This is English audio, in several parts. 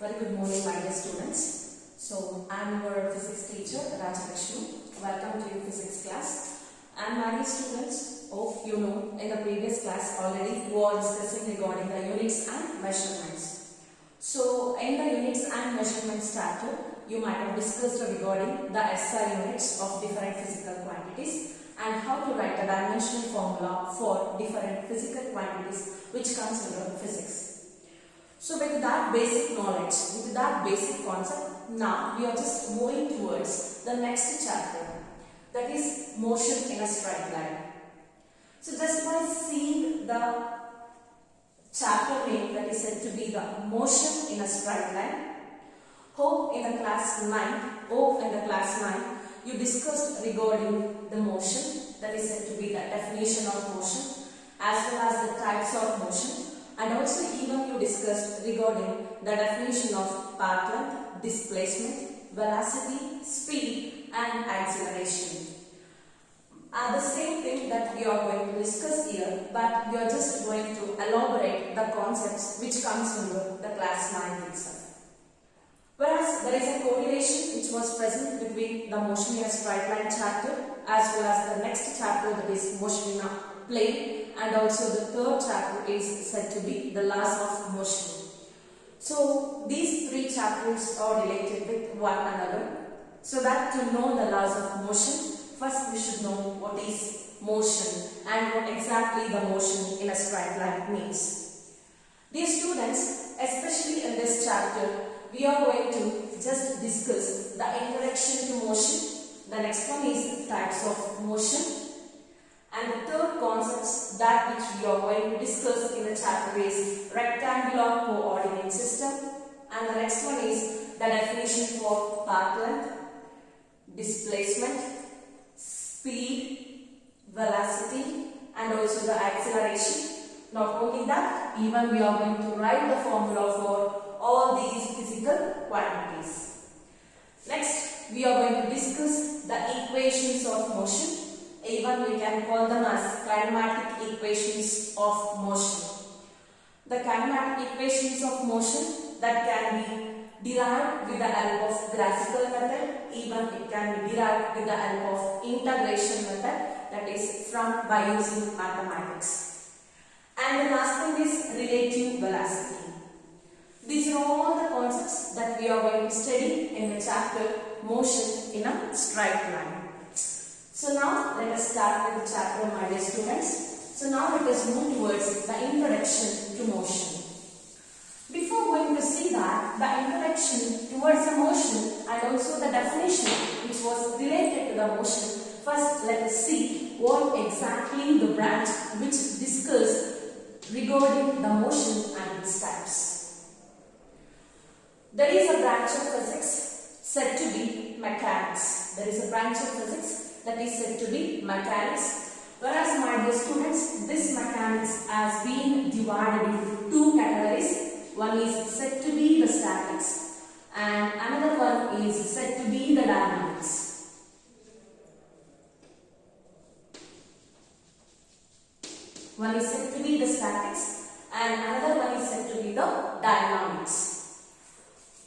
Very good morning, my dear students. So, I am your physics teacher, Rectilinear. Welcome to your physics class. And my dear students, hope you know in the previous class already we were discussing regarding the units and measurements. So, in the units and measurements chapter, you might have discussed regarding the SI units of different physical quantities and how to write a dimensional formula for different physical quantities which comes under physics. So with that basic knowledge, with that basic concept, now we are just moving towards the next chapter, that is motion in a straight line. So just by seeing the chapter name that is said to be the motion in a straight line, hope in the class 9, you discussed regarding the motion, that is said to be the definition of motion as well as the types of motion. And also even you discussed regarding the definition of path length, displacement, velocity, speed and acceleration. The same thing that we are going to discuss here, but we are just going to elaborate the concepts which comes under the class 9 itself. Whereas there is a correlation which was present between the motion in a straight line chapter as well as the next chapter, that is motion in a plane. And also the third chapter is said to be the laws of motion. So these three chapters are related with one another. So that to know the laws of motion, first we should know what is motion and what exactly the motion in a straight line means. Dear students, especially in this chapter, we are going to just discuss the introduction to motion. The next one is types of motion. And the third concept that which we are going to discuss in the chapter is rectangular coordinate system. And the next one is the definition for path length, displacement, speed, velocity and also the acceleration. Not only that, even we are going to write the formula for all these physical quantities. Next, we are going to discuss the equations of motion. Even we can call them as kinematic equations of motion. The kinematic equations of motion that can be derived with the help of graphical method, even it can be derived with the help of integration method, that is by using mathematics. And the last thing is relative velocity. These are all the concepts that we are going to study in the chapter motion in a straight line. So now let us start with the chapter, my dear students. So now let us move towards the introduction to motion. Before going to see that, the introduction towards the motion and also the definition which was related to the motion, first let us see what exactly the branch which discussed regarding the motion and its types. There is a branch of physics said to be mechanics. There is a branch of physics that is said to be mechanics. Whereas my dear students, this mechanics has been divided into two categories. One is said to be the statics and another one is said to be the dynamics. One is said to be the statics and another one is said to be the dynamics.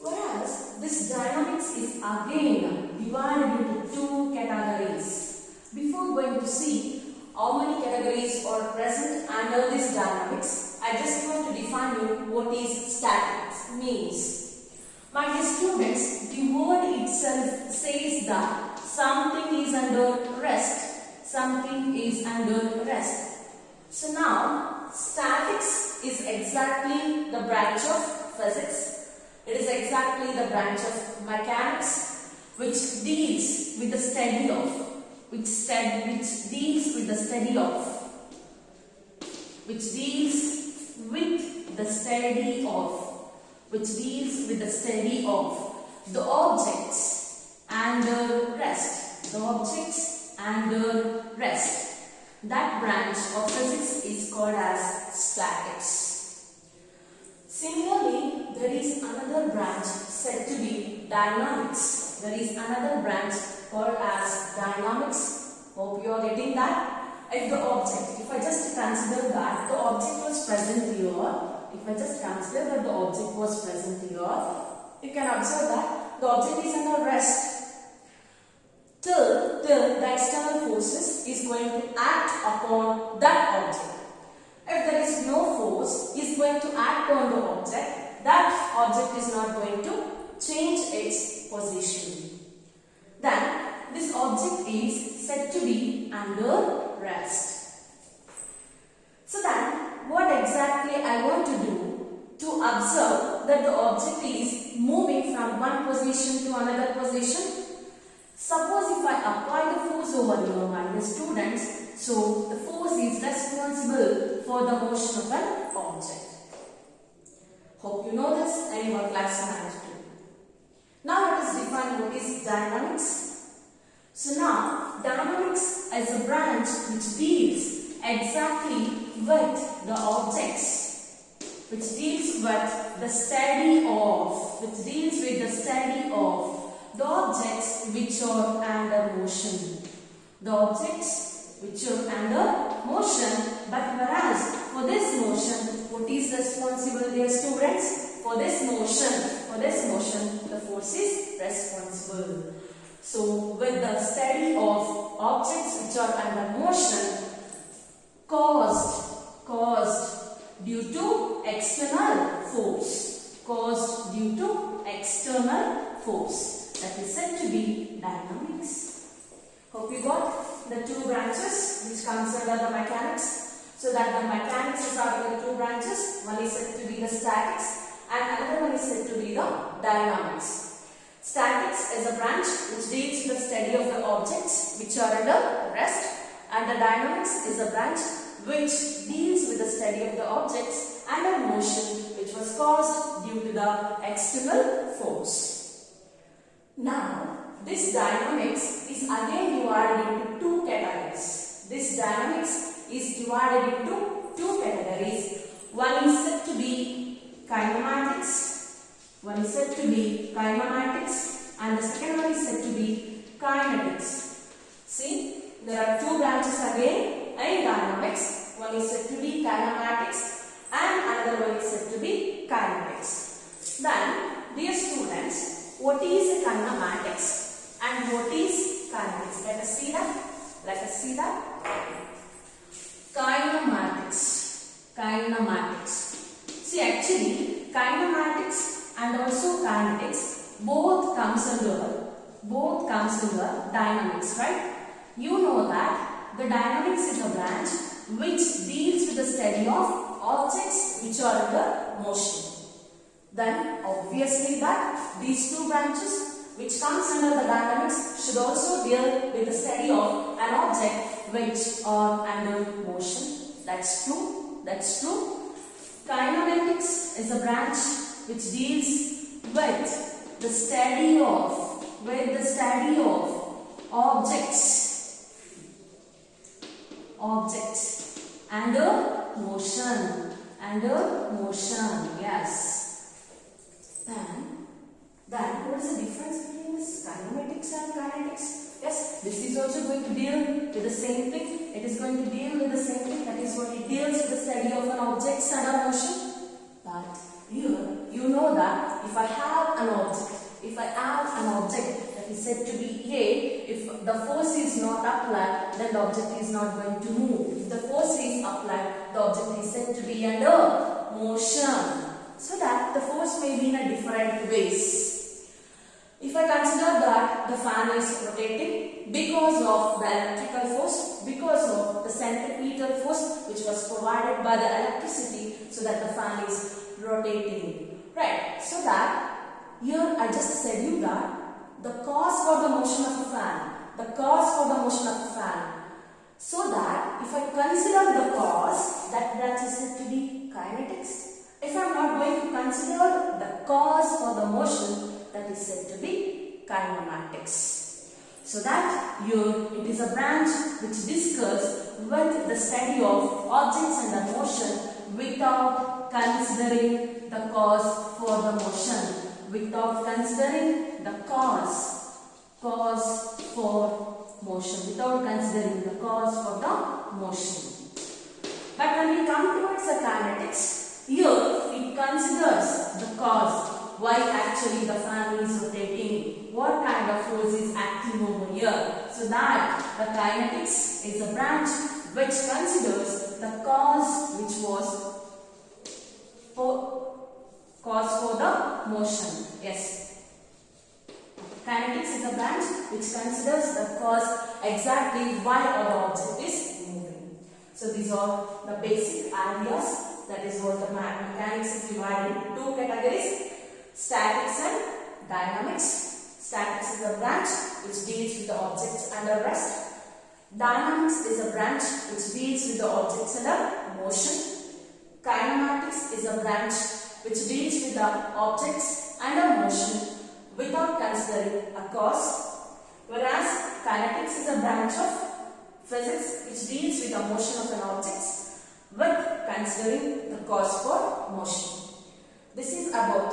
Whereas this dynamics is again divided into two categories. Before going to see how many categories are present under this dynamics, I just want to define you what is statics means. My dear students, the word itself says that something is under rest. Something is under rest. So now, statics is exactly the branch of physics. It is exactly the branch of mechanics which deals with the study of, which deals with the study of the objects and the rest. That branch of physics is called as statics. Similarly, there is another branch said to be dynamics. There is another branch called as dynamics. Hope you are getting that. If I just consider that the object was present here, if I just consider that the object was present here, you can observe that the object is under rest till the external forces is going to act upon that object. If there is no force is going to act on the object, that object is not going to change its position. Then this object is said to be under rest. So then what exactly I want to do to observe that the object is moving from one position to another position? Suppose if I apply the force over here, my dear students, so the force is responsible for the motion of an object. Hope you know this and you are class managed too. Now let us define what is dynamics. So now dynamics is a branch which deals exactly with the objects, which deals with the study of, the objects which are under motion. The objects which are under motion, but whereas for this motion, what is responsible, dear students? For this motion, the force is responsible. So with the study of objects which are under motion caused due to external force, that is said to be dynamics. Hope you got the two branches which comes under the mechanics. So that the mechanics is having the two branches. One is said to be the statics and another one is said to be the dynamics. Statics is a branch which deals with the study of the objects which are under rest, and the dynamics is a branch which deals with the study of the objects under motion which was caused due to the external force. Now, this dynamics is again divided into two categories. One is said to be kinematics, and the second one is said to be kinetics. See, there are two branches again in dynamics. One is said to be kinematics and another one is said to be kinetics. Then, dear students, what is kinematics and what is kinetics? Let us see that. Kinematics. See, actually, kinematics and also kinetics both comes under dynamics, right? You know that the dynamics is a branch which deals with the study of objects which are under motion. Then obviously that these two branches which comes under the dynamics should also deal with the study of an object which are under motion. That's true. Kinematics is a branch which deals with the study of objects under motion, yes. Then what is the difference between this kinematics and kinetics? Yes, this is also going to deal with the same thing. It is going to deal with the same thing. That is what it deals with the study of an object under motion. But here, you know that if I have an object that is said to be A, if the force is not applied, then the object is not going to move. If the force is applied, the object is said to be under motion. So that the force may be in a different ways. If I consider that the fan is rotating because of the electrical force, because of the centripetal force which was provided by the electricity, so that the fan is rotating, right? So that here I just said you that the cause for the motion of the fan, so that if I consider the cause, that branch is said to be kinetics. If I am not going to consider the cause for the motion, that is said to be kinematics. So that here it is a branch which discusses with the study of objects under motion without considering the cause for the motion, without considering the cause for motion. But when we come towards the kinetics, Here it considers the cause. Why actually the fan is rotating? What kind of force is acting over here? So that the kinetics is a branch which considers the cause which was cause for the motion. Yes. Kinetics is a branch which considers the cause exactly why our object is moving. So these are the basic ideas. That is what the mechanics is divided into two categories. Statics and dynamics. Statics is a branch which deals with the objects under rest. Dynamics is a branch which deals with the objects under motion. Kinematics is a branch which deals with the objects under motion without considering a cause. Whereas kinetics is a branch of physics which deals with the motion of an object with considering the cause for motion. This is about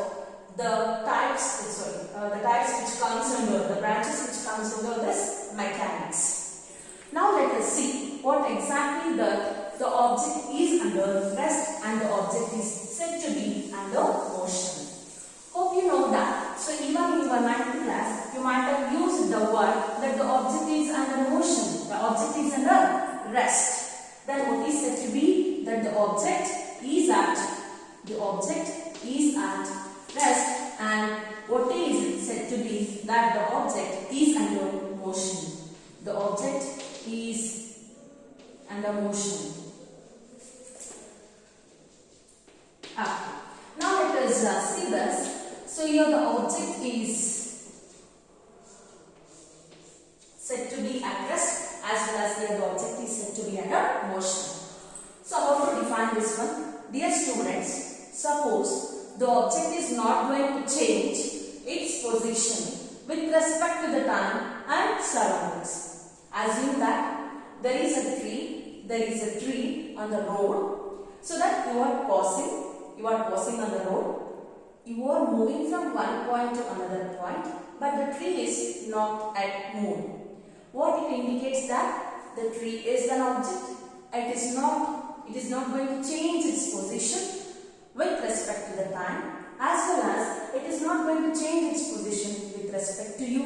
the types, the types which comes under, the branches which comes under this mechanics. Now let us see what exactly the object is under rest and the object is said to be under motion. Hope you know that. So even in your 9th class, you might have used the word that the object is under motion, the object is under rest. Then what is said to be that the object is at rest, and what is said to be that the object is under motion. The object is under motion. Now let us see this. So here the object is said to be at rest, as well as here the object is said to be under motion. So how to define this one? Dear students, suppose the object is not going to change its position with respect to the time and surroundings. Assume that there is a tree on the road, so that you are passing on the road. You are moving from one point to another point, but the tree is not at moved. What it indicates that the tree is an object. It is not going to change its position with respect to the time, as well as it is not going to change its position with respect to you.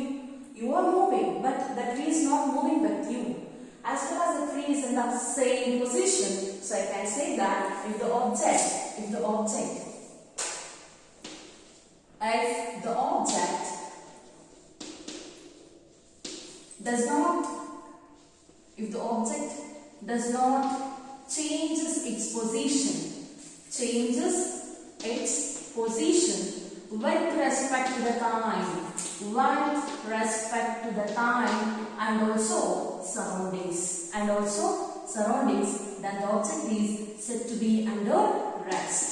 You are moving, but the tree is not moving with you. As well as the tree is in the same position, so I can say that if the object does not changes its position with respect to the time, and also surroundings, then the object is said to be under rest.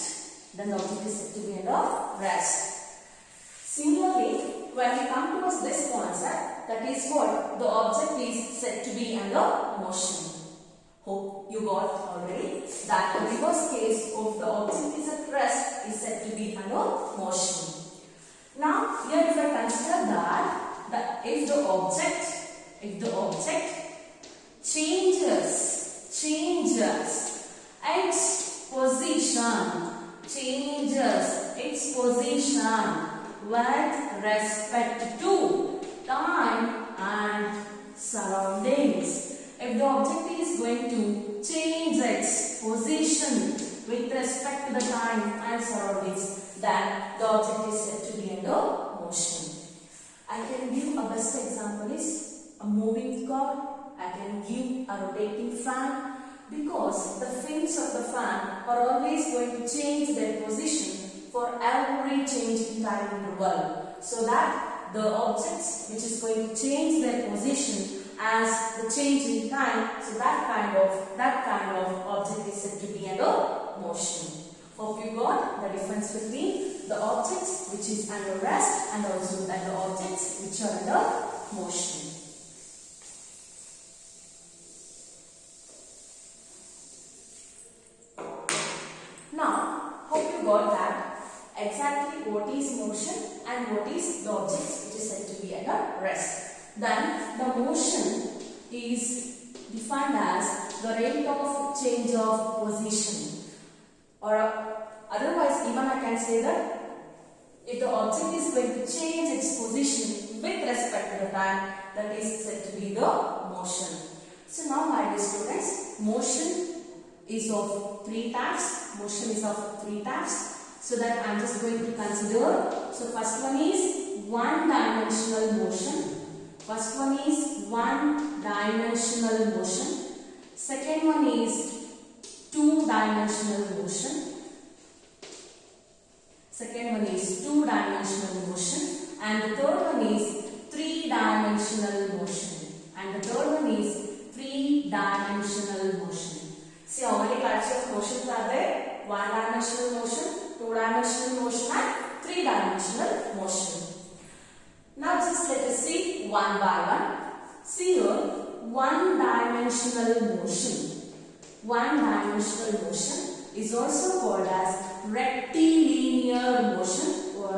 Similarly, when we come towards this concept, that is what the object is said to be under motion. Hope you got already that the reverse case of the object is at rest is said to be under motion. Now here if I consider that if the object changes its position with respect to time and surroundings. If the object is going to change its position with respect to the time and surroundings, then the object is said to be under motion. I can give a best example is a moving car. I can give a rotating fan, because the fins of the fan are always going to change their position for every change in time interval, so that the objects which is going to change their position as the change in time, so that kind of object is said to be under motion. Hope you got the difference between the objects which is under rest and also the objects which are under motion. Now, hope you got that exactly what is motion and what is the objects which is said to be under rest. Then the motion is defined as the rate of change of position, or Otherwise, even I can say that if the object is going to change its position with respect to the time, that is said to be the motion. So now, my dear students, motion is of three types. Motion is of three types. So that I am just going to consider. So first one is one-dimensional motion. First one is one-dimensional motion. Second one is two-dimensional motion. Second one is two-dimensional motion. And the third one is three-dimensional motion. And the third one is three-dimensional motion. See how many types of motions are there? One-dimensional motion, two-dimensional motion and three-dimensional motion. Now just let us see one by one. See here, one-dimensional motion. One-dimensional motion is also called as rectilinear motion, or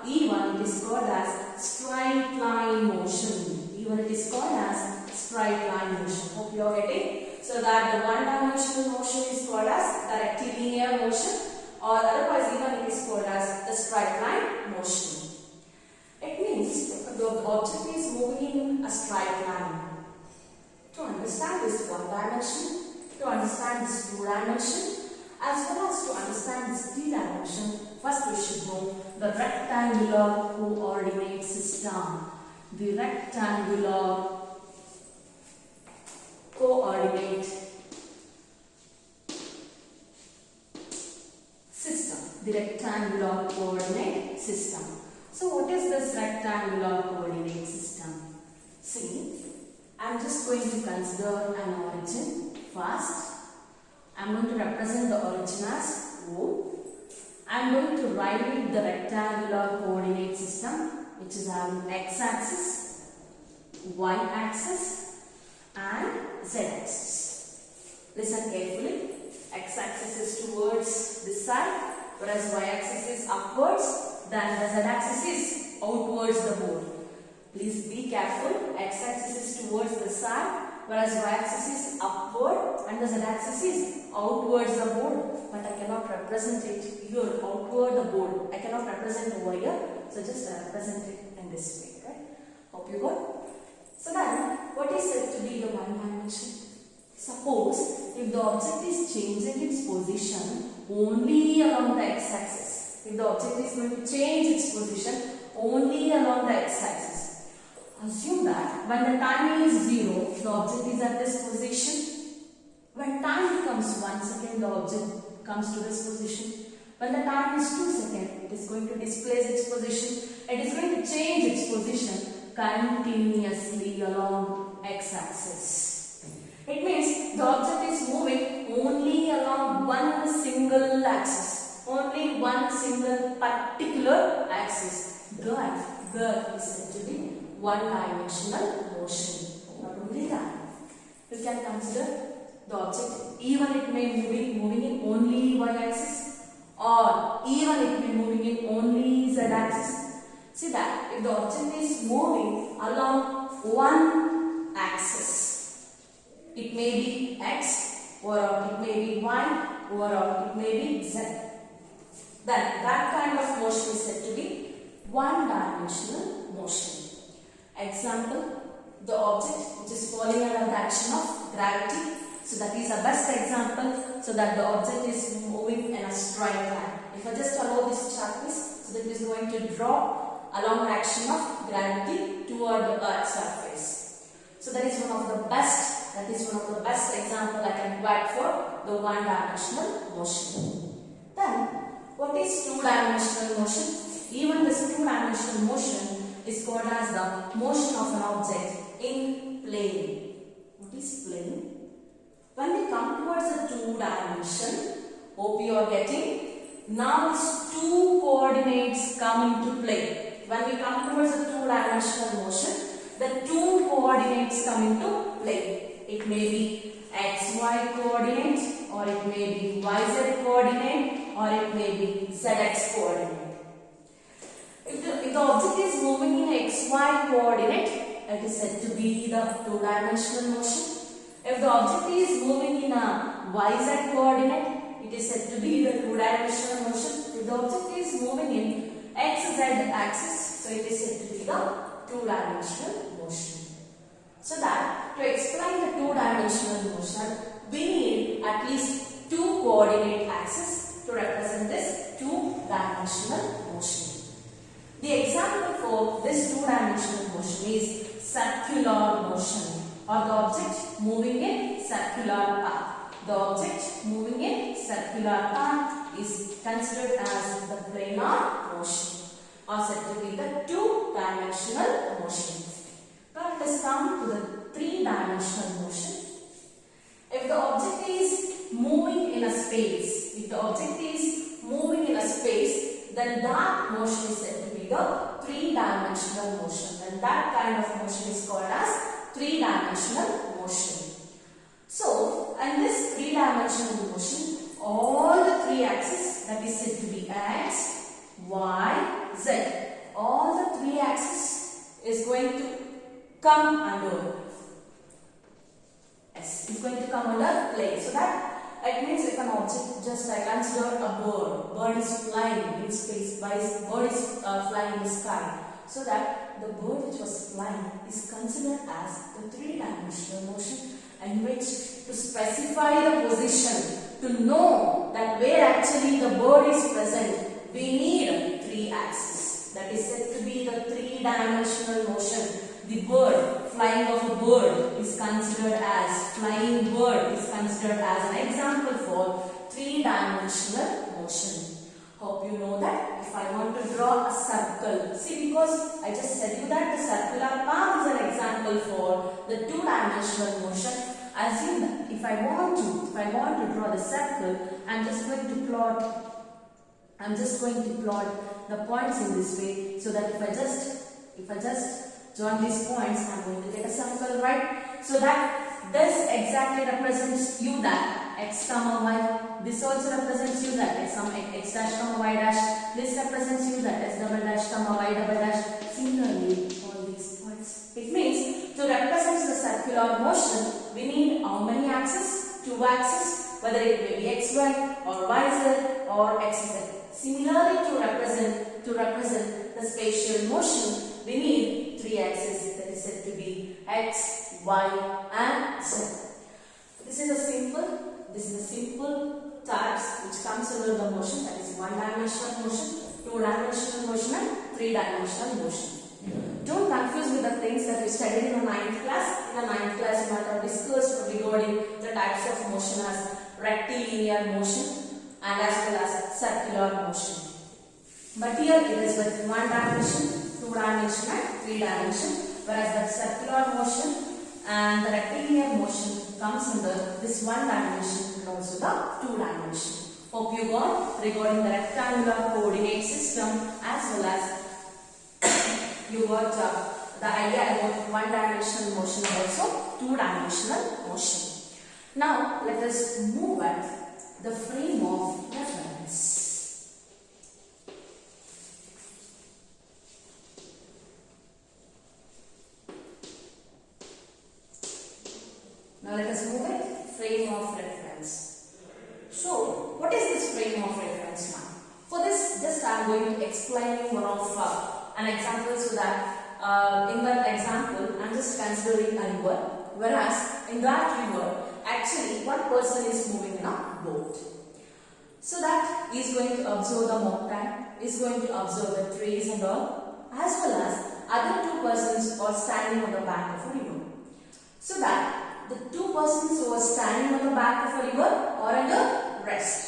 even it is called as straight line motion. Even it is called as straight line motion. Hope you are getting. So that the one-dimensional motion is called as the rectilinear motion, or otherwise even it is called as the straight line motion. It means the object is moving in a straight line. To understand this one dimension, to understand this two dimension, as well as to understand this three dimension, first we should know the rectangular coordinate system. The rectangular coordinate system. The rectangular coordinate system. So what is this rectangular coordinate system? See, I am just going to consider an origin first. I am going to represent the origin as O. I am going to write the rectangular coordinate system, which is having x-axis, y-axis and z-axis. Listen carefully. X-axis is towards this side, whereas y-axis is upwards. Then the z-axis is outwards the board. Please be careful. X-axis is towards the side, whereas y-axis is upward and the z-axis is outwards the board. But I cannot represent it here, outward the board. I cannot represent over here. So just represent it in this way. Right? Hope you got. So then, what is said to be the one dimension? Suppose if the object is changing its position only along the x-axis. If the object is going to change its position only along the x-axis, assume that when the time is 0, the object is at this position. When time becomes 1 second, the object comes to this position. When the time is 2 seconds, it is going to displace its position. It is going to change its position continuously along x-axis. It means the object is moving only along one single axis. Only one single particular axis. That is said to be one-dimensional motion. Not only that, you can consider the object, even it may be moving in only y-axis, or even it may be moving in only z-axis. See that if the object is moving along one axis, it may be x, or it may be y, or it may be z. Then that kind of motion is said to be one-dimensional motion. Example, the object which is falling under the action of gravity. So that is a best example, so that the object is moving in a straight line. If I just allow this chart, so that it is going to drop along the action of gravity toward the Earth's surface. So that is one of the best example I can provide for the one-dimensional motion. Then, what is two-dimensional motion? Even this two-dimensional motion is called as the motion of an object in plane. What is plane? When we come towards the two-dimension, hope you are getting. Now these two coordinates come into play. When we come towards the two-dimensional motion, the two coordinates come into play. It may be xy coordinate, or it may be yz coordinate, or it may be zx coordinate. If the object is moving in xy coordinate, it is said to be the two-dimensional motion. If the object is moving in a yz coordinate, it is said to be the two-dimensional motion. If the object is moving in XZ axis, so it is said to be the two-dimensional motion. So that to explain the two-dimensional motion, we need at least two coordinate axes to represent this two-dimensional motion. The example for this two-dimensional motion is circular motion, or the object moving in circular path. The object moving in circular path is considered as the planar motion, or said to be the two-dimensional motion. Now let us come to the three-dimensional motion. If the object is moving in a space, then that motion is said to be the three-dimensional motion. And that kind of motion is called as three-dimensional motion. So, in this three-dimensional motion, all the three axes, that is said to be X, Y, Z, all the three axes is going to come under S, is going to come under plane. So that it means if an object, just I consider a bird is flying in space, bird is flying in the sky. So that the bird which was flying is considered as the three-dimensional motion, in which to specify the position, to know that where actually the bird is present, we need three axes. That is said to be the three-dimensional motion. The bird, flying of a bird is considered as, flying bird is considered as an example for three-dimensional motion. Hope you know that. If I want to draw a circle, see, because I just said you that the circular path is an example for the two-dimensional motion. Assume that if I want to draw the circle, I'm just going to plot the points in this way, so that if I just join these points, I'm going to get a circle, right? So that this exactly represents you that x comma y. This also represents you that x dash comma y dash. This represents you that x double dash comma y double dash. Similarly, all these points. It means to represent the circular motion, we need how many axes? Two axes, whether it may be xy or yz or xz. Similarly, to represent the spatial motion, we need three axes, that is said to be x, y, and z. This is a simple types which comes under the motion, that is one-dimensional motion, two-dimensional motion, and three-dimensional motion. Don't confuse with the things that we studied in the 9th class. In the 9th class, we might have discussed regarding the types of motion as rectilinear motion and as well as circular motion. But here it is with one dimension, two dimension, and three dimension, whereas the circular motion and the rectilinear motion comes under this one dimension and also the two dimension. Hope you got regarding the rectangular coordinate system as well as you got the idea about one-dimensional motion and also two-dimensional motion. Now let us move at the frame of reference. Now let us move at frame of reference. So what is this frame of reference now? For this, just I am going to explain more of an example, so that in that example I am just considering a river, whereas in that river actually one person is moving in a boat. So that he is going to observe the mountain, is going to observe the trees and all, as well as other two persons are standing on the bank of a river. So that the two persons who are standing on the bank of a river are under rest.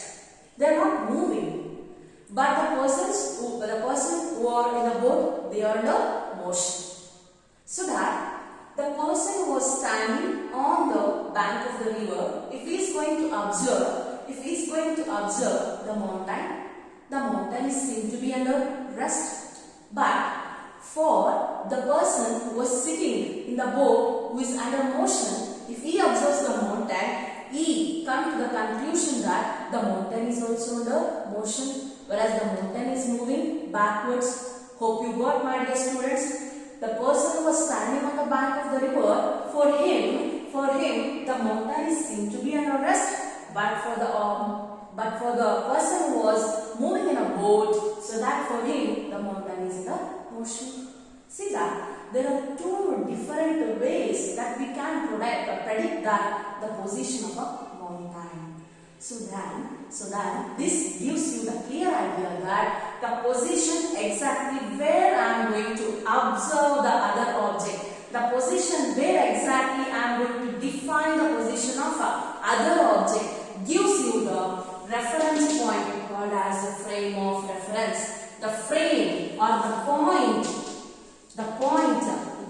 They are not moving. But the person who are in the boat, they are under motion. So that the person who was standing on the bank of the river, if he is going to observe the mountain is seen to be under rest. But for the person who was sitting in the boat, who is under motion, if he observes the mountain, he comes to the conclusion that the mountain is also under motion, whereas the mountain is moving backwards. Hope you got, my dear students. The person who was standing on the bank of the river, for him the mountain is seen to be under rest, but for but for the person who was moving in a boat, so that for him the mountain is in the motion. See that there are two different ways that we can predict that the position of a mountain. So then this gives you the clear idea that the position exactly where I am going to observe the other object, the position where exactly I am going to define the position of other object gives you the reference point called as the frame of reference. The frame or the point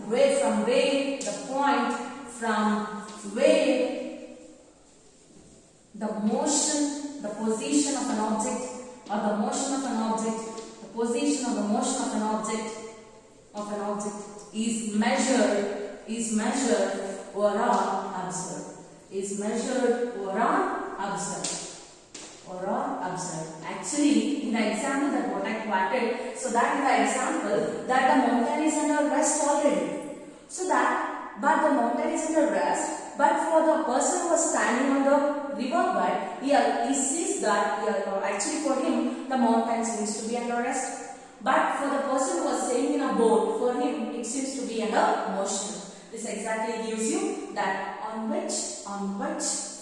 where from where the point from where the motion, the position of an object or the motion of an object, the position or the motion of an object is measured or observed. Is measured or observed. Actually, in the example that what I quoted, so that in the example that the mountain is under rest already. So that, but the mountain is under rest, but for the person who was standing on the riverbed, he sees that actually for him the mountain seems to be under rest. But for the person who was sailing in a boat, for him it seems to be under motion. This exactly gives you that on which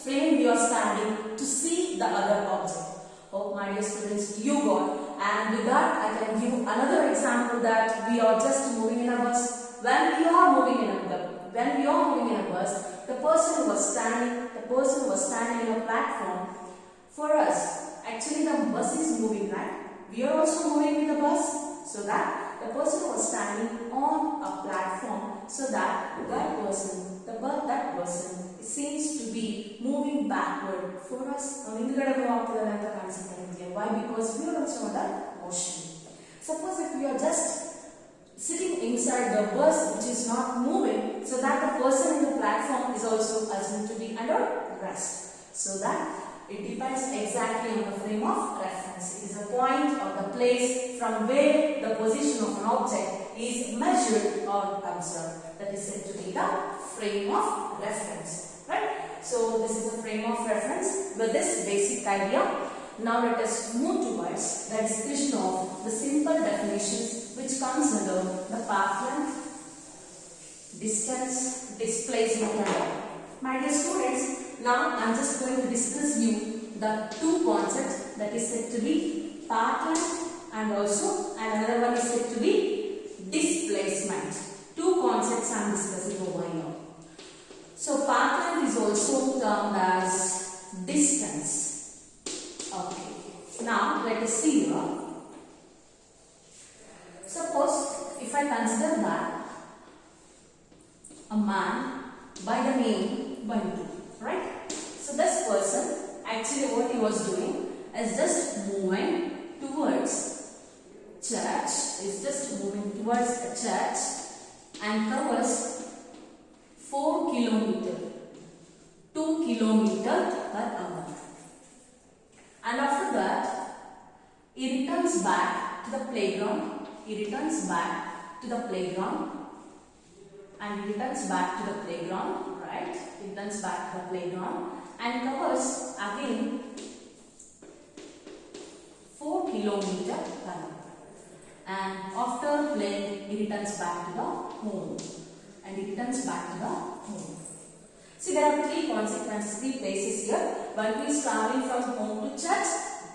frame you are standing to see the other object. Hope my dear students you got. And with that I can give another example that we are just moving in a bus. When we are moving in a bus, the person who was standing in a platform, for us, actually the bus is moving, right? We are also moving with the bus, so that the person was standing on a platform, so that that person seems to be moving backward for us. Why? Because we are also under motion. Suppose if we are just sitting inside the bus which is not moving, so that the person in the platform is also assumed to be under rest. So that it depends exactly on the frame of reference. It is a point or the place from where the position of an object is measured or observed. That is said to be the frame of reference. Right? So this is the frame of reference with this basic idea. Now let us move towards the discussion of the simple definitions which comes under the path length, distance, displacement and all. My dear students, now I am just going to discuss you the two concepts that is said to be path length and another one is said to be displacement. Two concepts I am discussing over here. So path length is also termed as distance. Okay. Now let us see here. Suppose if I consider that a man by the name Bantu, right? So this person actually what he was doing is just moving towards church, a church and covers 4 kilometers, 2 kilometers per hour. And after that, he returns back to the playground. Right? He returns back to the playground and covers again 4 kilometers per hour. And after playing, he returns back to the home. See, there are three consequences, three places here. One is traveling from home to church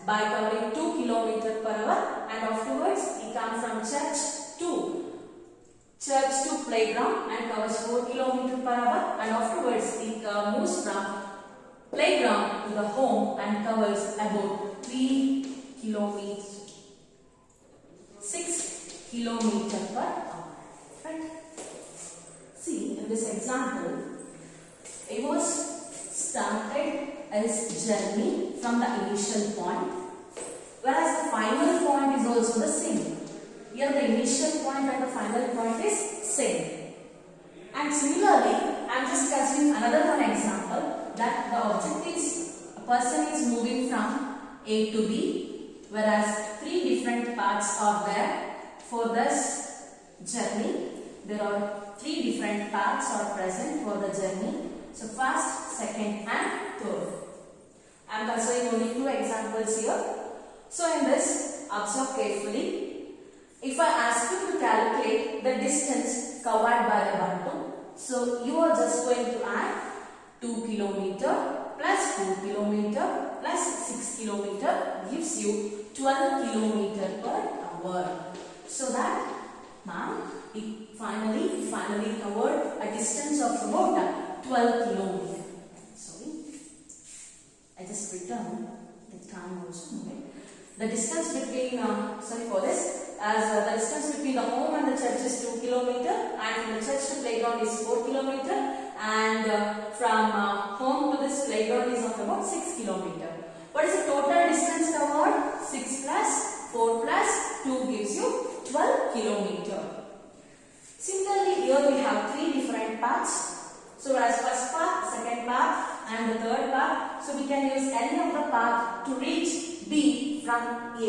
by covering 2 kilometers per hour, and afterwards he comes from church to playground and covers 4 kilometers per hour, and afterwards he moves from playground to the home and covers about 3 kilometers, 6 kilometers per hour. Right? See, in this example, it was started as journey from the initial point, whereas the final point is also the same. Here the initial point and the final point is same. And similarly, I am just considering another one example that the object is, a person is moving from A to B, whereas 3 different parts are there for this journey. There are 3 different parts are present for the journey. So first, second and third. I am considering only 2 examples examples here. So in this, observe carefully. If I ask you to calculate the distance covered by the Bantu, so you are just going to add 2 km plus 4 km plus 6 km gives you 12 km per hour. So that, ma'am, it finally covered a distance of about 12 km. Sorry, I just returned the time also. Okay. The distance between, as the distance between the home and the church is 2 km, and from the church to playground is 4 km, and from home to this playground is of about 6 km. What is the total distance covered? 6 plus 4 plus 2 gives you 12 km. Similarly, here we have 3 different paths. So as first path, second path, and the third path. So we can use any of the path to reach B from A.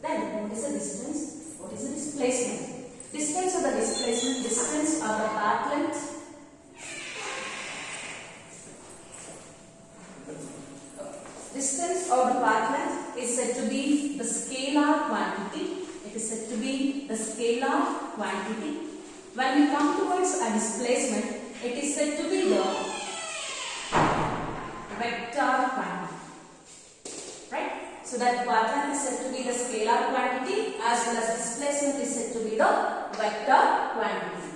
Then what is the distance? What is the displacement? Distance of the displacement, distance of the path length. Distance of the path length is said to be the scalar quantity. It is said to be the scalar quantity. When we come towards a displacement, it is said to be the vector quantity. Right? So that path length is said to be the scalar quantity, as well as displacement is said to be the vector quantity.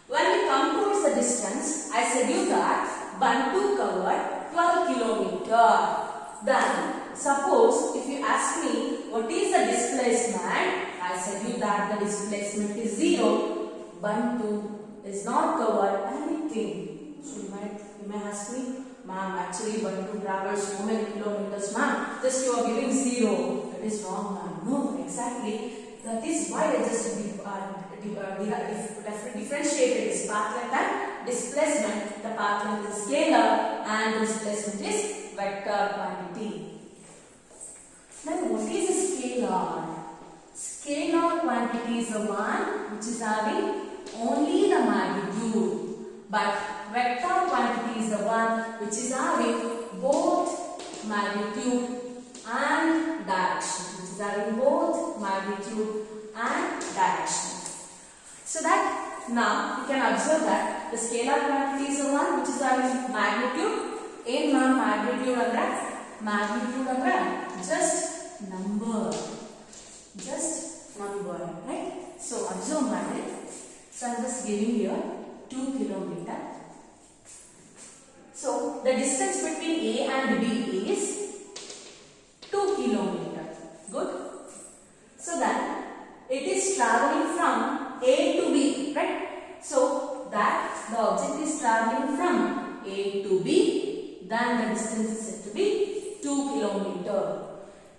When we come towards the distance, I said you that Bantu covered 12 km. Then, suppose if you ask me what is the displacement, I said you that the displacement is 0. Bantu is not covered anything. So you may ask me, ma'am, actually Bantu travels so many kilometers, ma'am. Just you are giving 0. That is wrong, ma'am. No, exactly. That is why I just differentiated this path length and displacement. The path length is scalar and displacement is vector quantity. Then what is a scalar? Scalar quantity is the one which is having only the magnitude, but vector quantity is the one which is having both magnitude and direction. Which is having both magnitude and direction. So that now you can observe that the scalar quantity is the one which is having magnitude. In magnitude andre just number, right? So observe magnitude. So I am just giving here 2 km. So the distance between A and B is 2 km. Good. So then it is traveling from A to B, right? So that the object is traveling from A to B. Then the distance is said to be 2 km.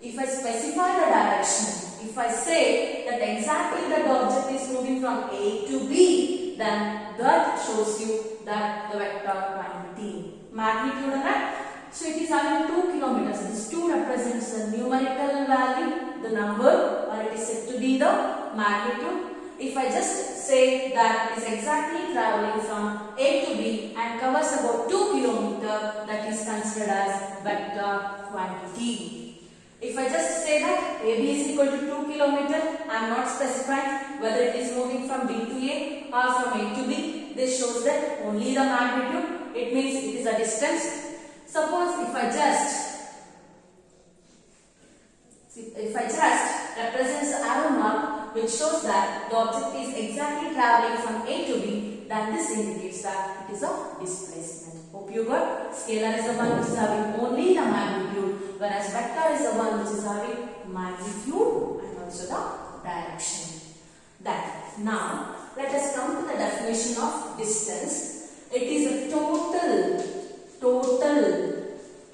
If I specify the direction, if I say that exactly that the object is moving from A to B, then that shows you that the vector quantity. Magnitude of that. So it is having 2 km. This 2 represents the numerical value, the number, or it is said to be the magnitude. If I just say that it is exactly traveling from A to B and covers about 2 km, that is considered as vector quantity. If I just say that AB is equal to 2 km, I am not specifying whether it is moving from B to A or from A to B. This shows that only the magnitude, it means it is a distance. Suppose if I just represent the arrow mark which shows that the object is exactly traveling from A to B, then this indicates that it is a displacement. Hope you got. Scalar is the one which is having only the magnitude, whereas vector is the one which is having magnitude and also the direction. That now let us come to the definition of distance. It is a total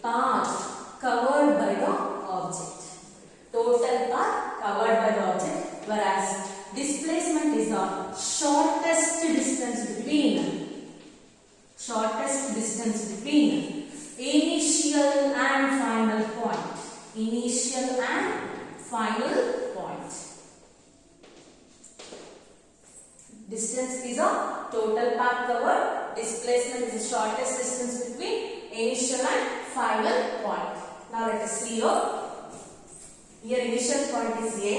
path covered by the object. Total path covered by the object, whereas displacement is the shortest distance between initial and final point. Initial and final point. Distance is a total path covered. Displacement is the shortest distance between initial and final point. Now let us see here. Here initial point is A,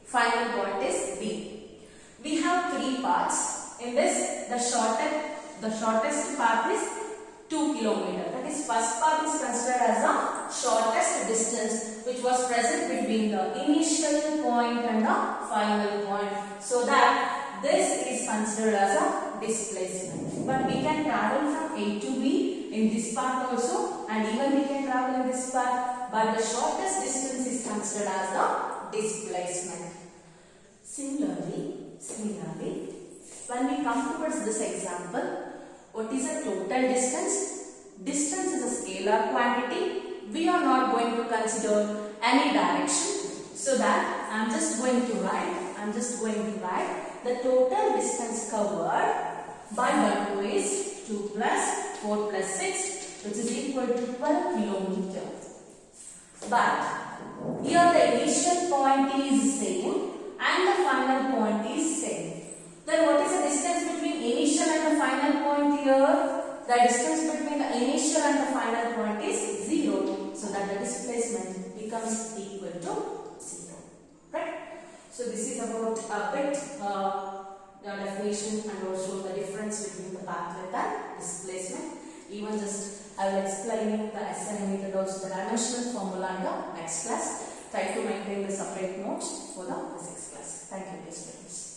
final point is B. We have three paths. In this, the shortest path is 2 kilometers. That is, first path is considered as the shortest distance which was present between the initial point and the final point. So that this is considered as a displacement. But we can travel from A to B in this path also, and even we can travel in this path. But the shortest distance is considered as the displacement. Similarly, when we come towards this example, what is a total distance? Distance is a scalar quantity. We are not going to consider any direction. So that I am just going to write the total distance covered by 1 is 2 plus 4 plus 6, which is equal to 12 kilometers. But here the initial point is same and the final point is same. Then what is the distance between initial and the final point here? The distance between the initial and the final point is 0. So that the displacement becomes equal to 0. Right? So this is about a bit the definition and also the difference between the path length and displacement. Even just I will explain the SI method, also the dimensional formula in the next class. Try to maintain the separate notes for the physics class. Thank you, dear students.